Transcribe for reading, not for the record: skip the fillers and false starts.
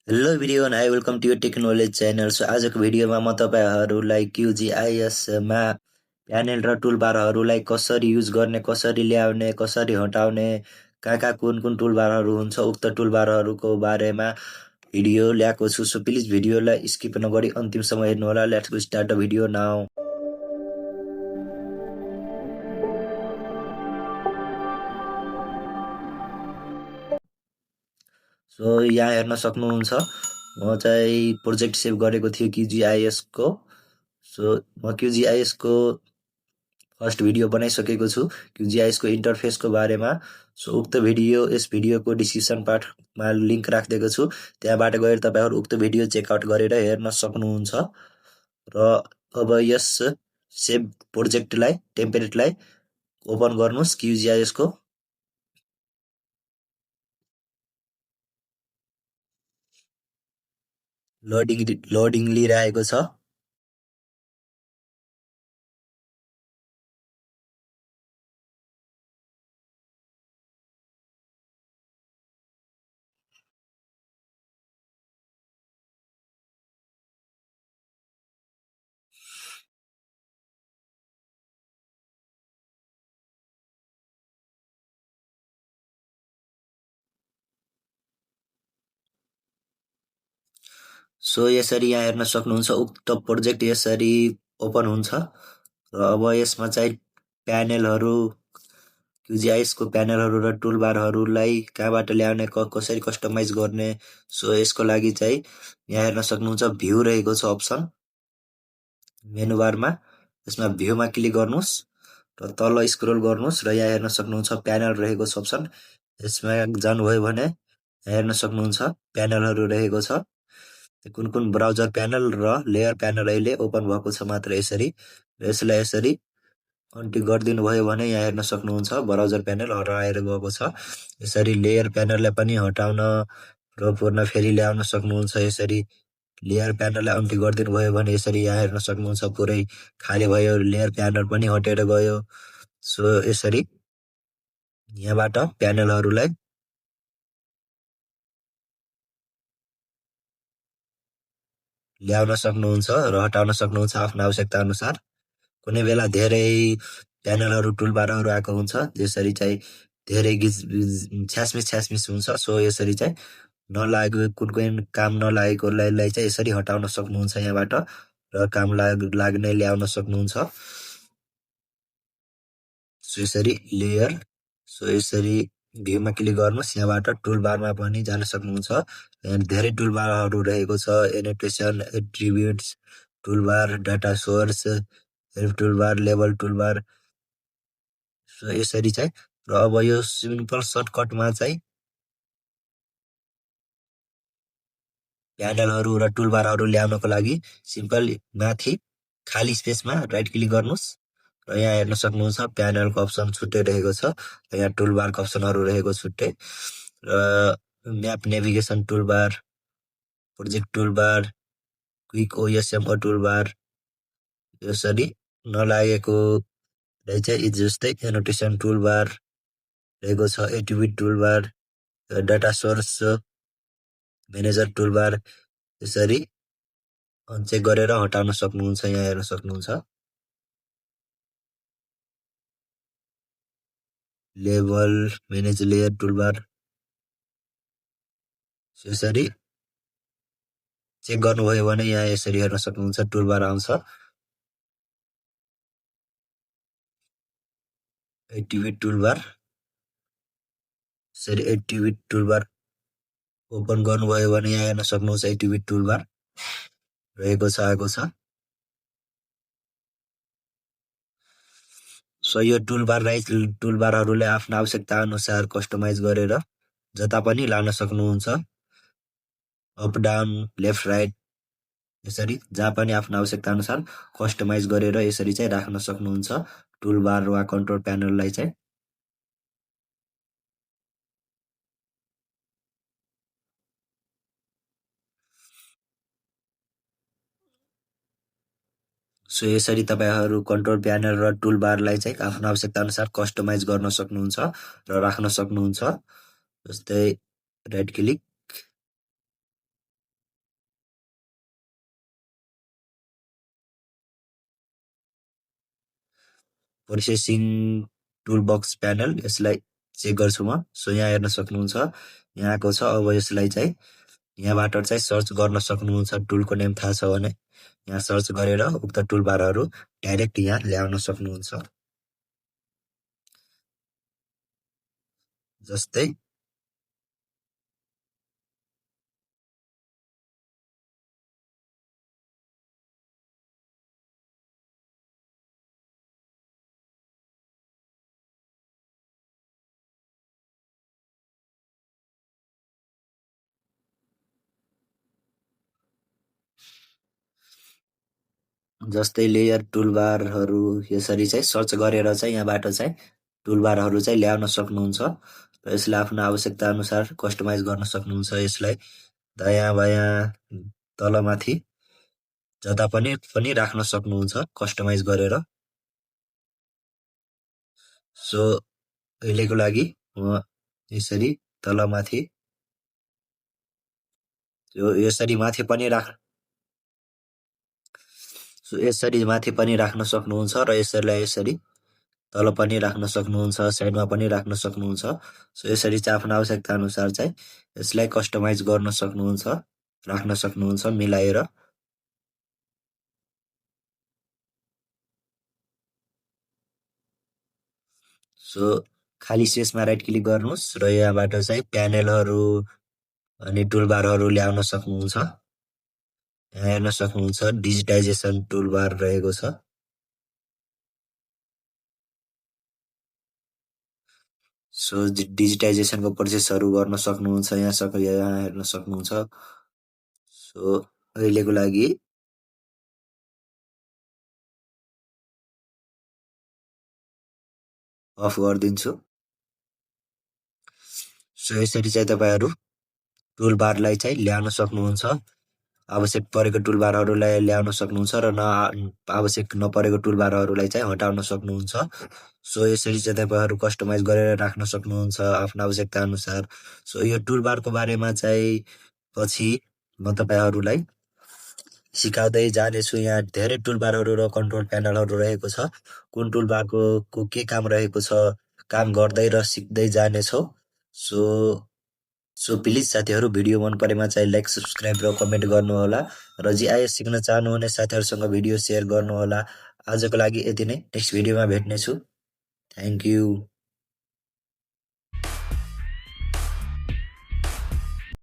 Hello everyone, hi welcome to your technology channel. So आजको भिडियोमा म तपाईँहरूलाई QGISमा प्यानेल र टुलबारहरूलाई कसरी युज गर्ने, कसरी ल्याउने, कसरी हटाउने, कहाँ कहाँ कुन टुलबारहरू हुन्छ उक्त टुलबारहरूको बारेमा भिडियो ल्याएको छु। सो प्लिज भिडियोलाई स्किप नगरी अन्तिमसम्म हेर्नुहोला। Let's go start the video now. So यहाँ हेर्न सक्नुहुन्छ, म चाहिँ प्रोजेक्ट सेभ गरेको थियो QGISको। सो म QGISको फर्स्ट भिडियो बनाइसकेको छु QGISको इन्टरफेसको बारेमा। सो उक्त भिडियो यस भिडियोको डिस्क्रिप्सन पार्टमा लिङ्क राखिदिएको छु, त्यहाँबाट गएर तपाईँहरू उक्त भिडियो चेकआउट गरेर हेर्न सक्नुहुन्छ। र अब यस सेभ प्रोजेक्टलाई टेम्पलेटलाई ओपन गर्नुहोस् QGISको। लोडिङ लिइरहेको छ। सो यसरी यहाँ हेर्न सक्नुहुन्छ, उक्त प्रोजेक्ट यसरी ओपन हुन्छ। र अब यसमा चाहिँ प्यानेलहरू, QGISको प्यानेलहरू र टुलबारहरूलाई कहाँबाट ल्याउने, कसरी कस्टमाइज गर्ने। सो यसको लागि चाहिँ यहाँ हेर्न सक्नुहुन्छ भ्यू रहेको छ अप्सन मेनु बारमा। यसमा भ्यूमा क्लिक गर्नुहोस् र तल स्क्रोल गर्नुहोस् र यहाँ हेर्न सक्नुहुन्छ प्यानल रहेको छ अप्सन। यसमा जानुभयो भने यहाँ हेर्न सक्नुहुन्छ प्यानलहरू रहेको छ। कुन ब्राउजर प्यानल र लेयर प्यानल अहिले ओपन भएको छ मात्र यसरी। यसलाई यसरी अन्टिक गरिदिनु भयो भने यहाँ हेर्न सक्नुहुन्छ ब्राउजर प्यानल हराएर गएको छ। यसरी लेयर प्यानललाई पनि हटाउन र पुनः फेरि ल्याउन सक्नुहुन्छ। यसरी लेयर प्यानललाई अन्टिक गरिदिनु भयो भने यसरी यहाँ हेर्न सक्नुहुन्छ पुरै खाली भयो, लेयर प्यानल पनि हटेर गयो। सो यसरी यहाँबाट प्यानलहरूलाई ल्याउन सक्नुहुन्छ र हटाउन सक्नुहुन्छ आफ्नो आवश्यकता अनुसार। कुनै बेला धेरै प्यानलहरू टुलबारहरू आएको हुन्छ, त्यसरी चाहिँ धेरै छ्यासमिस हुन्छ। सो यसरी चाहिँ नलागेको कुनै काम नलागेकोलाई चाहिँ यसरी हटाउन सक्नुहुन्छ यहाँबाट र काम लाग्ने ल्याउन सक्नुहुन्छ। सो यसरी लेयर, सो यसरी भ्यूमा क्लिक गर्नुहोस्, यहाँबाट टुलबारमा पनि जान सक्नुहुन्छ। यहाँ धेरै टुलबारहरू रहेको छ, annotation, attributes toolbar, data source, help toolbar, label toolbar. So यसरी चाहिँ र अब यो सिम्पल सर्टकटमा चाहिँ प्यानलहरू र टुलबारहरू ल्याउनको लागि सिम्पल माथि खाली स्पेसमा राइट क्लिक गर्नुहोस् र यहाँ हेर्न सक्नुहुन्छ प्यानलको अप्सन छुट्टै रहेको छ। यहाँ टुलबारको अप्सनहरू रहेको छुट्टै र map navigation toolbar, project toolbar, quick OSM toolbar. यसरी नलागेको चाहिँ जस्तै एनोटेसन टुलबार रहेको छ, attribute toolbar, data source manager toolbar. यसरी अनचेक गरेर हटाउन सक्नुहुन्छ, यहाँ हेर्न सक्नुहुन्छ। Label, manage layer toolbar. यसरी चेक गर्नुभयो भने यहाँ यसरी हेर्न सक्नुहुन्छ टुलबार आउँछ। एट्रिब्युट टुलबार, यसरी एट्रिब्युट टुलबार ओपन गर्नुभयो भने यहाँ हेर्न सक्नुहुन्छ एट्रिब्युट टुलबार रहेको छ, आएको छ। सो यो टुलबारहरूलाई आफ्नो आवश्यकता अनुसार कस्टमाइज गरेर जता पनि लान सक्नुहुन्छ, अप डाउन, लेफ्ट राइट। यसरी जहाँ पनि आफ्नो आवश्यकता अनुसार कस्टमाइज गरेर यसरी चाहिँ राख्न सक्नुहुन्छ टुलबार वा कन्ट्रोल प्यानललाई चाहिँ। सो यसरी तपाईँहरू कन्ट्रोल प्यानल र टुलबारलाई चाहिँ आफ्नो आवश्यकता अनुसार कस्टमाइज गर्न सक्नुहुन्छ र राख्न सक्नुहुन्छ। जस्तै राइट क्लिक, प्रोसेसिङ टुलबक्स प्यानल यसलाई चेक गर्छु म। सो यहाँ हेर्न सक्नुहुन्छ यहाँ आएको छ। अब यसलाई चाहिँ यहाँबाट चाहिँ सर्च गर्न सक्नुहुन्छ। टुलको नेम थाहा छ भने यहाँ सर्च गरेर उक्त टुलबारहरू डाइरेक्ट यहाँ ल्याउन सक्नुहुन्छ। जस्तै लेयर टुलबारहरू यसरी चाहिँ सर्च गरेर चाहिँ यहाँबाट चाहिँ टुलबारहरू चाहिँ ल्याउन सक्नुहुन्छ। र यसलाई आफ्नो आवश्यकता अनुसार कस्टमाइज गर्न सक्नुहुन्छ। यसलाई दायाँ बायाँ तलमाथि जता पनि राख्न सक्नुहुन्छ कस्टमाइज गरेर। सो अहिलेको लागि म यसरी तलमाथि यसरी माथि पनि राख्न सक्नुहुन्छ र यसरी तल पनि राख्न सक्नुहुन्छ, साइडमा पनि राख्न सक्नुहुन्छ। सो यसरी चाहिँ आफ्नो आवश्यकता अनुसार चाहिँ यसलाई कस्टमाइज गर्न सक्नुहुन्छ, राख्न सक्नुहुन्छ मिलाएर। सो खाली स्पेसमा राइट क्लिक गर्नुहोस् र यहाँबाट चाहिँ प्यानलहरू अनि टुलबारहरू ल्याउन सक्नुहुन्छ। यहाँ हेर्न सक्नुहुन्छ डिजिटाइजेसन टुलबार रहेको छ। सो डिजिटाइजेसनको प्रोसेसहरू गर्न सक्नुहुन्छ। यहाँ हेर्न सक्नुहुन्छ। सो अहिलेको लागि अफ गरिदिन्छु। सो यसरी चाहिँ तपाईँहरू टुलबारलाई चाहिँ ल्याउन सक्नुहुन्छ। आवश्यक परेको टुलबारहरूलाई ल्याउन सक्नुहुन्छ र आवश्यक नपरेको टुलबारहरूलाई चाहिँ हटाउन सक्नुहुन्छ। सो यसरी चाहिँ तपाईँहरू कस्टमाइज गरेर राख्न सक्नुहुन्छ आफ्नो आवश्यकता अनुसार। सो यो टुलबारको बारेमा चाहिँ पछि म तपाईँहरूलाई सिकाउँदै जानेछु। यहाँ धेरै टुलबारहरू र कन्ट्रोल प्यानलहरू रहेको छ। कुन टुलबारको के काम रहेको छ, काम गर्दै र सिक्दै जानेछौँ। सो प्लिज साथीहरू भिडियो मन परेमा चाहिँ लाइक, सब्सक्राइब र कमेन्ट गर्नुहोला र जिआइएस सिक्न चाहनुहुने साथीहरूसँग भिडियो सेयर गर्नुहोला। आजको लागि यति नै। नेक्स्ट भिडियोमा भेट्नेछु। Thank you.